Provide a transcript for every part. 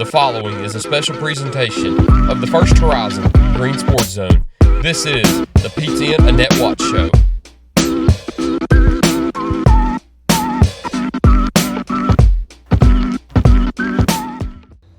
The following is a special presentation of the First Horizon Green Sports Zone. This is the Pizza and Annette Watch Show.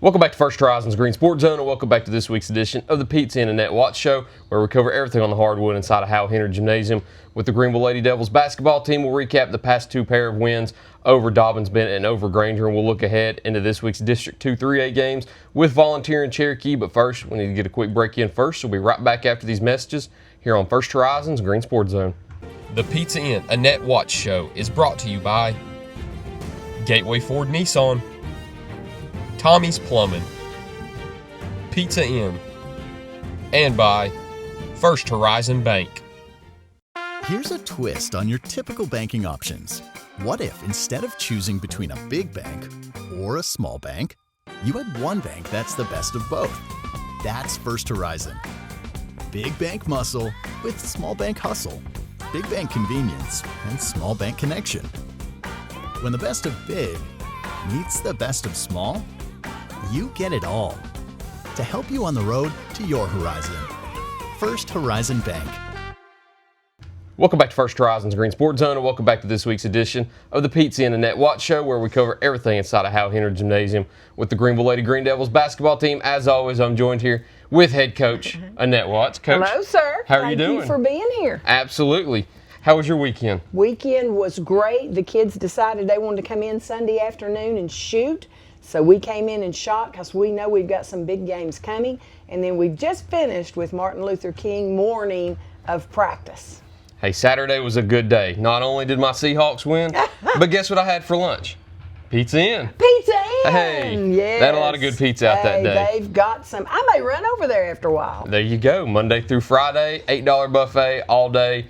Welcome back to First Horizon's Green Sports Zone, and welcome back to this week's edition of the Pizza and Annette Watch Show, where we cover everything on the hardwood inside of Hal Henard Gymnasium. With the Greeneville Lady Devils basketball team, we'll recap the past two pair of wins over Dobyns-Bennett and over Grainger, and we'll look ahead into this week's District 2 3A games with Volunteer and Cherokee. But first, we need to get a quick break in first. We'll be right back after these messages here on First Horizon's Green Sports Zone. The Pizza and Annette Watch Show is brought to you by Gateway Ford Nissan, Tommy's Plumbing, Pizza Inn, and by First Horizon Bank. Here's a twist on your typical banking options. What if instead of choosing between a big bank or a small bank, you had one bank that's the best of both? That's First Horizon. Big bank muscle with small bank hustle. Big bank convenience and small bank connection. When the best of big meets the best of small, you get it all. To help you on the road to your horizon. First Horizon Bank. Welcome back to First Horizon's Green Sports Zone, and welcome back to this week's edition of the Pizza and Annette Watch Show, where we cover everything inside of Hal Henard Gymnasium with the Greeneville Lady Green Devils basketball team. As always, I'm joined here with head coach Annette Watts. Coach, hello, sir. How are you doing? Thank you for being here. Absolutely. How was your weekend? Weekend was great. The kids decided they wanted to come in Sunday afternoon and shoot. So we came in shock because we know we've got some big games coming. And then we've just finished with Martin Luther King morning of practice. Hey, Saturday was a good day. Not only did my Seahawks win, but guess what I had for lunch? Pizza Inn. Pizza Inn! Hey, yes. They had a lot of good pizza out that day. They've got some. I may run over there after a while. There you go. Monday through Friday, $8 buffet all day.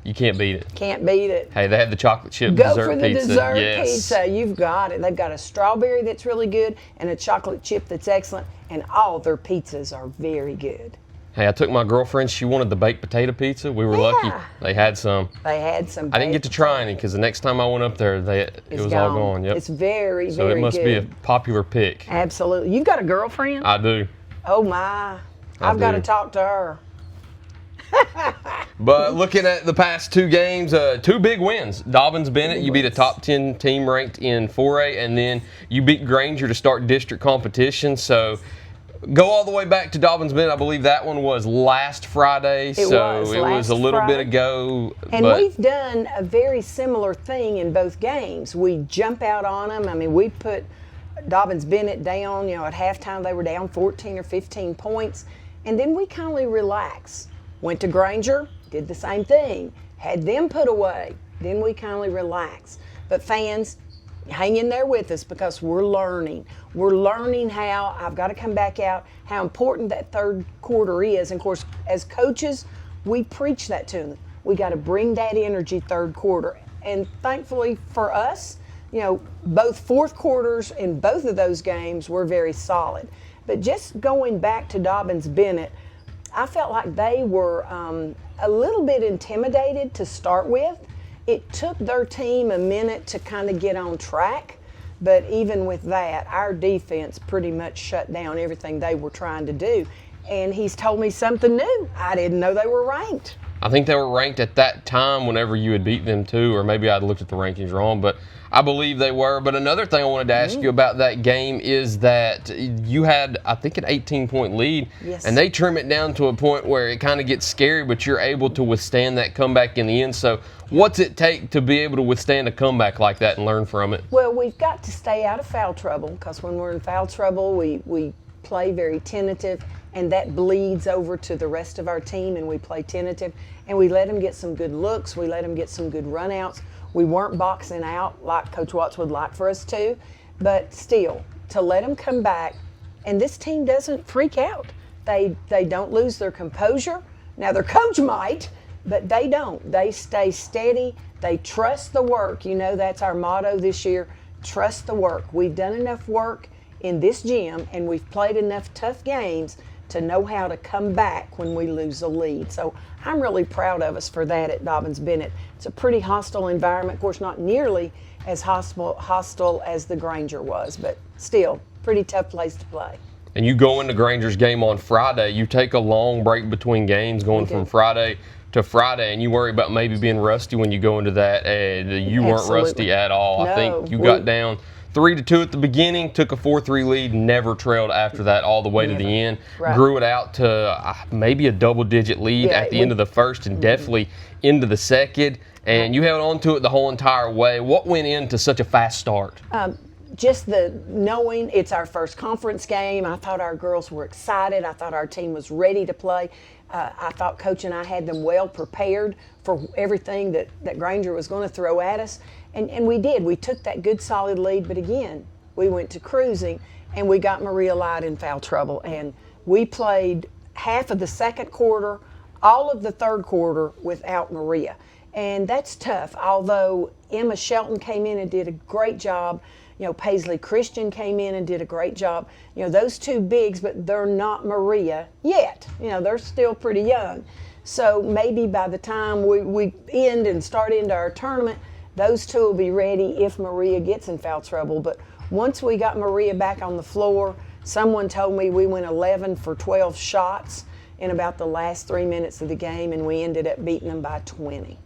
You can't beat it. Can't beat it. Hey, they had the chocolate chip Go dessert for the pizza. dessert Yes. pizza. You've got it. They've got a strawberry that's really good and a chocolate chip that's excellent, and all their pizzas are very good. Hey, I took my girlfriend. She wanted the baked potato pizza. We were lucky. They had some. They had some. I didn't get to try any because the next time I went up there, it was all gone. Yep. It's very, very good. So it must be a popular pick. Absolutely. You've got a girlfriend? I do. Oh, my. I've got to talk to her. But looking at the past two games, two big wins. Dobyns-Bennett, you beat a top 10 team ranked in 4A, and then you beat Grainger to start district competition. So go all the way back to Dobyns-Bennett. I believe that one was last Friday. It was a little bit ago. And we've done a very similar thing in both games. We jump out on them. I mean, we put Dobyns-Bennett down, at halftime they were down 14 or 15 points. And then we kind of relaxed. Went to Grainger, did the same thing, had them put away. Then we kind of relaxed. But fans, hang in there with us because we're learning. We're learning how, I've got to come back out, how important that third quarter is. And of course, as coaches, we preach that to them. We got to bring that energy third quarter. And thankfully for us, both fourth quarters in both of those games were very solid. But just going back to Dobyns-Bennett, I felt like they were a little bit intimidated to start with. It took their team a minute to kind of get on track, but even with that, our defense pretty much shut down everything they were trying to do. And he's told me something new. I didn't know they were ranked. I think they were ranked at that time whenever you had beat them too, or maybe I'd looked at the rankings wrong, but I believe they were. But another thing I wanted to ask you about that game is that you had, I think, an 18-point lead, and they trim it down to a point where it kind of gets scary, but you're able to withstand that comeback in the end. So what's it take to be able to withstand a comeback like that and learn from it? Well, we've got to stay out of foul trouble because when we're in foul trouble, we play very tentative, and that bleeds over to the rest of our team, and we play tentative, and we let them get some good looks. We let them get some good runouts. We weren't boxing out like Coach Watts would like for us to, but still, to let them come back, and this team doesn't freak out. They don't lose their composure. Now, their coach might, but they don't. They stay steady. They trust the work. That's our motto this year, trust the work. We've done enough work in this gym, and we've played enough tough games to know how to come back when we lose a lead. So I'm really proud of us for that at Dobyns-Bennett. It's a pretty hostile environment. Of course, not nearly as hostile as the Grainger was, but still, pretty tough place to play. And you go into Grainger's game on Friday, you take a long break between games going from Friday to Friday, and you worry about maybe being rusty when you go into that. You weren't rusty at all. No, I think you got down 3-2 at the beginning, took a 4-3 lead, never trailed after that all the way to the end. Right. Grew it out to maybe a double-digit lead at the end of the first and definitely into the second. And you held on to it the whole entire way. What went into such a fast start? Just the knowing it's our first conference game. I thought our girls were excited. I thought our team was ready to play. I thought Coach and I had them well prepared for everything that Grainger was going to throw at us. And we did. We took that good solid lead, but again, we went to cruising and we got Maria Light in foul trouble. And we played half of the second quarter, all of the third quarter without Maria. And that's tough, although Emma Shelton came in and did a great job. You know, Paisley Christian came in and did a great job. You know, those two bigs, but they're not Maria yet. You know, they're still pretty young. So maybe by the time we end and start into our tournament, those two will be ready if Maria gets in foul trouble. But once we got Maria back on the floor, someone told me we went 11 for 12 shots in about the last 3 minutes of the game, and we ended up beating them by 20.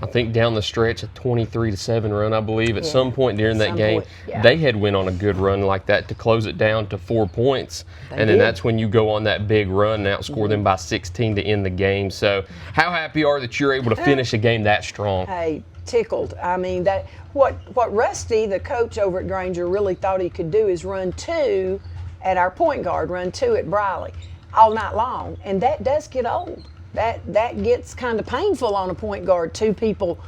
I think down the stretch, a 23-7 run, I believe. At some point during that game, they had went on a good run like that to close it down to 4 points. And then that's when you go on that big run and outscore them by 16 to end the game. So how happy are that you're able to finish a game that strong? Hey, tickled. I mean, that what Rusty, the coach over at Grainger, really thought he could do is run two at our point guard, run two at Briley all night long. And that does get old. That gets kind of painful on a point guard, two people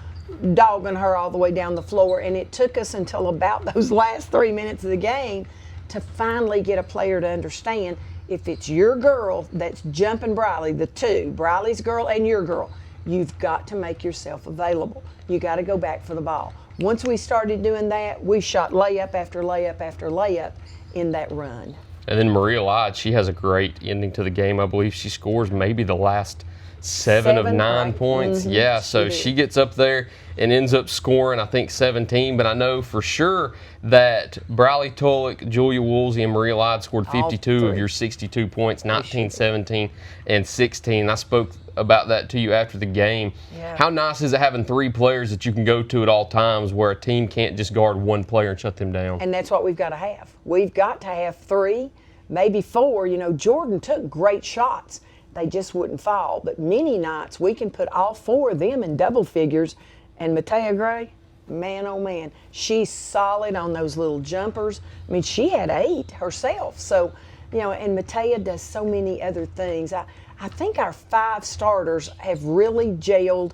dogging her all the way down the floor. And it took us until about those last 3 minutes of the game to finally get a player to understand if it's your girl that's jumping Briley, the two, Briley's girl and your girl, you've got to make yourself available. You got to go back for the ball. Once we started doing that, we shot layup after layup after layup in that run. And then Maria Light, she has a great ending to the game. I believe she scores maybe the last seven of 9 points. Yeah, so she gets up there and ends up scoring, I think, 17. But I know for sure that Briley Tulloch, Julia Woolsey, and Maria Light scored 52 of your 62 points, 19, 17, and 16. I spoke about that to you after the game. Yeah. How nice is it having three players that you can go to at all times where a team can't just guard one player and shut them down? And that's what we've got to have. We've got to have three, maybe four. You know, Jordan took great shots. They just wouldn't fall. But many nights we can put all four of them in double figures. And Matea Gray, man, oh man, she's solid on those little jumpers. I mean, she had 8 herself. So, you know, and Matea does so many other things. I think our 5 starters have really gelled,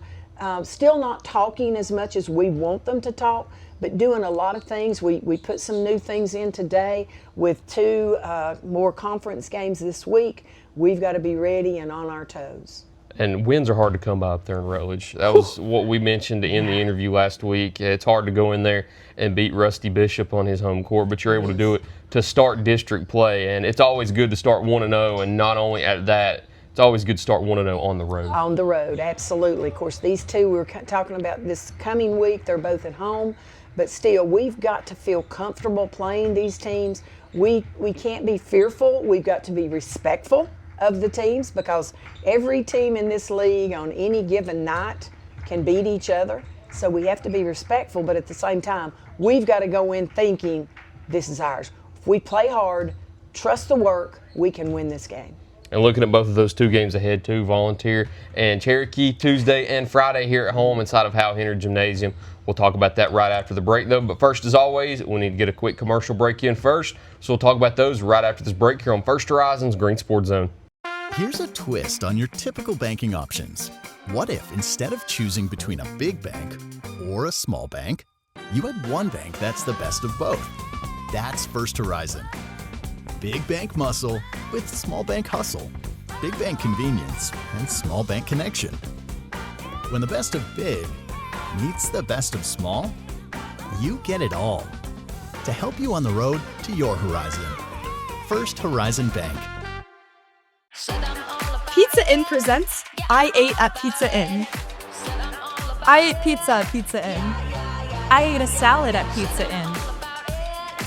still not talking as much as we want them to talk, but doing a lot of things. We put some new things in today with 2 more conference games this week. We've got to be ready and on our toes. And wins are hard to come by up there in Rutledge. That was what we mentioned in the interview last week. It's hard to go in there and beat Rusty Bishop on his home court, but you're able to do it to start district play. And it's always good to start 1-0, and not only at that, it's always good to start 1-0 on the road. On the road, absolutely. Of course, these two we're talking about this coming week, they're both at home, but still, we've got to feel comfortable playing these teams. We can't be fearful. We've got to be respectful of the teams, because every team in this league on any given night can beat each other. So we have to be respectful, but at the same time, we've got to go in thinking this is ours. If we play hard, trust the work, we can win this game. And looking at both of those 2 games ahead too, Volunteer and Cherokee, Tuesday and Friday here at home inside of Hal Henard Gymnasium. We'll talk about that right after the break though. But first, as always, we need to get a quick commercial break in first. So we'll talk about those right after this break here on First Horizon's Green Sports Zone. Here's a twist on your typical banking options. What if instead of choosing between a big bank or a small bank, you had one bank that's the best of both? That's First Horizon. Big bank muscle with small bank hustle. Big bank convenience and small bank connection. When the best of big meets the best of small, you get it all. To help you on the road to your horizon. First Horizon Bank. Pizza Inn presents I Ate at Pizza Inn. I ate pizza at Pizza Inn. I ate a salad at Pizza Inn.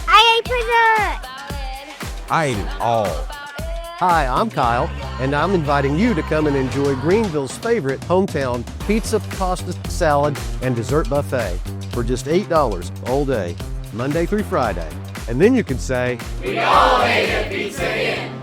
I ate pizza I ate it all. Hi, I'm Kyle, and I'm inviting you to come and enjoy Greeneville's favorite hometown pizza, pasta, salad, and dessert buffet for just $8 all day, Monday through Friday. And then you can say, we all made a pizza in.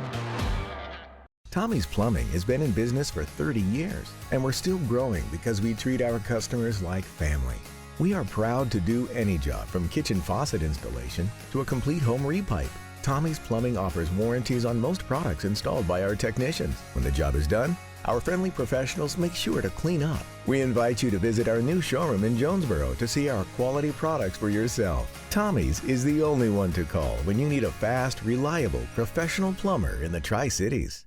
Tommy's Plumbing has been in business for 30 years, and we're still growing because we treat our customers like family. We are proud to do any job from kitchen faucet installation to a complete home repipe. Tommy's Plumbing offers warranties on most products installed by our technicians. When the job is done, our friendly professionals make sure to clean up. We invite you to visit our new showroom in Jonesboro to see our quality products for yourself. Tommy's is the only one to call when you need a fast, reliable, professional plumber in the Tri-Cities.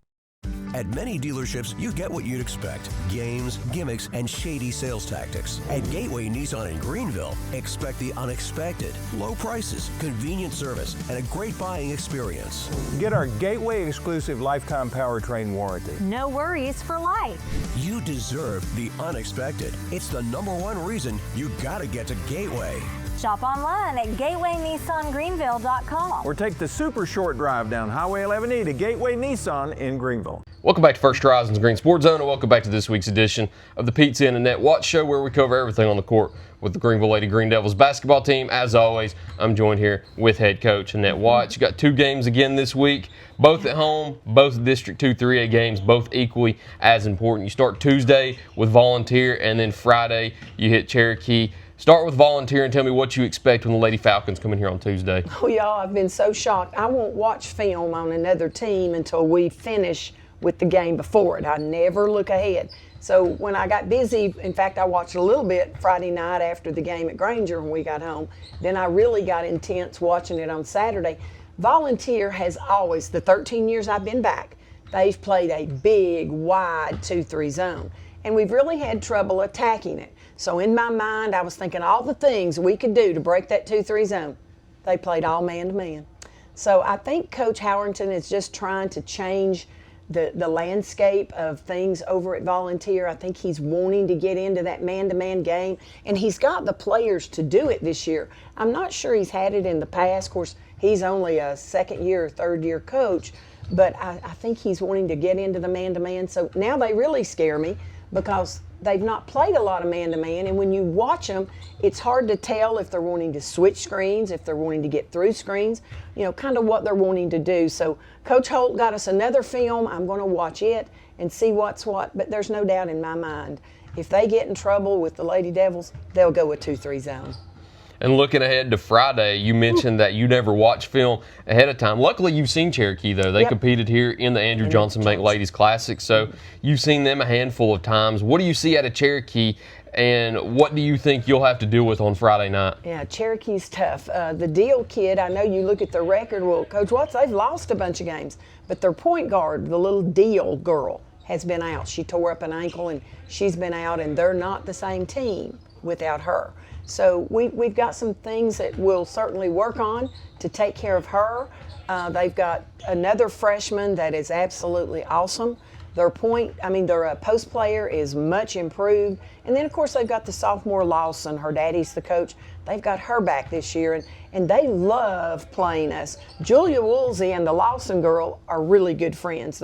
At many dealerships, you get what you'd expect. Games, gimmicks, and shady sales tactics. At Gateway Nissan in Greeneville, expect the unexpected. Low prices, convenient service, and a great buying experience. Get our Gateway exclusive lifetime powertrain warranty. No worries for life. You deserve the unexpected. It's the #1 reason you gotta get to Gateway. Shop online at gatewaynissangreeneville.com. Or take the super short drive down Highway 11E to Gateway Nissan in Greeneville. Welcome back to First Horizons Green Sports Zone, and welcome back to this week's edition of the Pizza and Annette Watch Show, where we cover everything on the court with the Greeneville Lady Green Devils basketball team. As always, I'm joined here with head coach Annette Watch. You got 2 games again this week, both at home, both District 2 3A games, both equally as important. You start Tuesday with Volunteer, and then Friday you hit Cherokee. Start with Volunteer and tell me what you expect when the Lady Falcons come in here on Tuesday. Oh, y'all, I've been so shocked. I won't watch film on another team until we finish with the game before it. I never look ahead. So when I got busy, in fact, I watched a little bit Friday night after the game at Grainger when we got home. Then I really got intense watching it on Saturday. Volunteer has always, the 13 years I've been back, they've played a big, wide 2-3 zone. And we've really had trouble attacking it. So in my mind, I was thinking all the things we could do to break that 2-3 zone. They played all man-to-man. So I think Coach Howerton is just trying to change the landscape of things over at Volunteer. I think he's wanting to get into that man-to-man game, and he's got the players to do it this year. I'm not sure he's had it in the past. Of course, he's only a second-year or third-year coach, but I think he's wanting to get into the man-to-man. So now they really scare me because they've not played a lot of man-to-man, and when you watch them, it's hard to tell if they're wanting to switch screens, if they're wanting to get through screens, you know, kind of what they're wanting to do. So Coach Holt got us another film. I'm going to watch it and see what's what, but there's no doubt in my mind, if they get in trouble with the Lady Devils, they'll go with 2-3 zone. And looking ahead to Friday, you mentioned that you never watch film ahead of time. Luckily, you've seen Cherokee, though. They competed here in the Andrew Johnson Bank Ladies Classic, so you've seen them a handful of times. What do you see out of Cherokee, and what do you think you'll have to deal with on Friday night? Yeah, Cherokee's tough. The Deal kid, I know you look at their record. Well, Coach Watts, they've lost a bunch of games, but their point guard, the little Deal girl, has been out. She tore up an ankle, and she's been out, and they're not the same team without her. So we've got some things that we'll certainly work on to take care of her. They've got another freshman that is absolutely awesome. Their post player is much improved. And then, of course, they've got the sophomore Lawson. Her daddy's the coach. They've got her back this year, and they love playing us. Julia Woolsey and the Lawson girl are really good friends.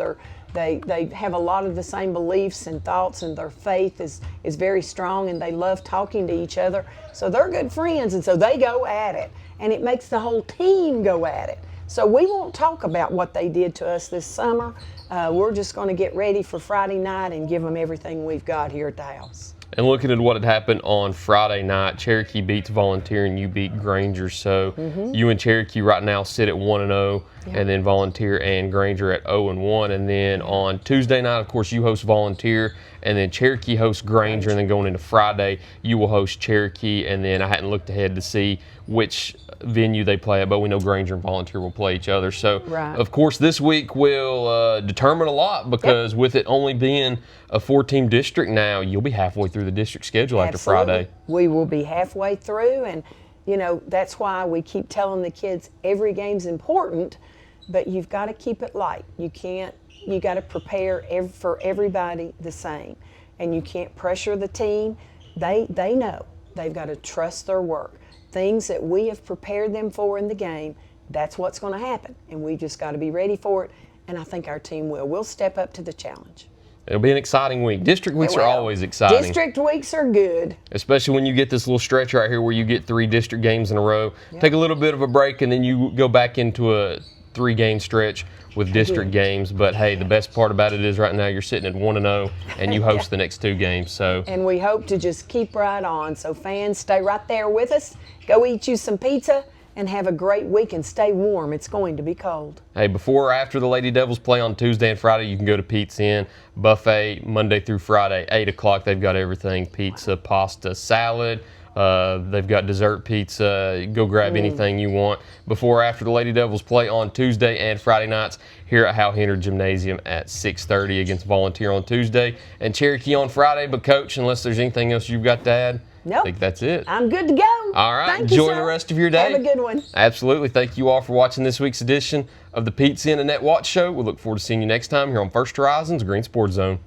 They have a lot of the same beliefs and thoughts, and their faith is very strong, and they love talking to each other. So they're good friends, and so they go at it, and it makes the whole team go at it. So we won't talk about what they did to us this summer. We're just going to get ready for Friday night and give them everything we've got here at the house. And looking at what had happened on Friday night, Cherokee beats Volunteer and you beat Grainger. So you and Cherokee right now sit at 1-0, and then Volunteer and Grainger at 0-1. And then on Tuesday night, of course, you host Volunteer, and then Cherokee hosts Grainger. And then going into Friday, you will host Cherokee. And then I hadn't looked ahead to see which venue they play at, but we know Grainger and Volunteer will play each other. So, of course, this week will determine a lot because with it only being a 4-team district now, you'll be halfway through the district schedule after Friday. We will be halfway through, and, you know, that's why we keep telling the kids every game's important, but you've got to keep it light. You got to prepare for everybody the same, and you can't pressure the team. They know they've got to trust their work. Things that we have prepared them for in the game, that's what's going to happen. And we just got to be ready for it. And I think our team will. We'll step up to the challenge. It'll be an exciting week. District weeks are always exciting. District weeks are good. Especially when you get this little stretch right here where you get 3 district games in a row. Yep. Take a little bit of a break, and then you go back into a 3-game stretch with district games. But, hey, the best part about it is right now you're sitting at 1-0, and you host the next 2 games. So. And we hope to just keep right on. So, fans, stay right there with us. Go eat you some pizza. And have a great week and stay warm. It's going to be cold. Hey, before or after the Lady Devils play on Tuesday and Friday, you can go to Pete's Inn. Buffet Monday through Friday, 8 o'clock. They've got everything, pizza, pasta, salad. They've got dessert pizza. Go grab anything you want. Before or after the Lady Devils play on Tuesday and Friday nights here at Hal Henard Gymnasium at 6:30 against Volunteer on Tuesday and Cherokee on Friday. But, Coach, unless there's anything else you've got to add, nope. I think that's it. I'm good to go. All right. Thank Enjoy you, the rest of your day. Have a good one. Absolutely. Thank you all for watching this week's edition of the Pete's Inn and Annette Watch Show. We look forward to seeing you next time here on First Horizons Green Sports Zone.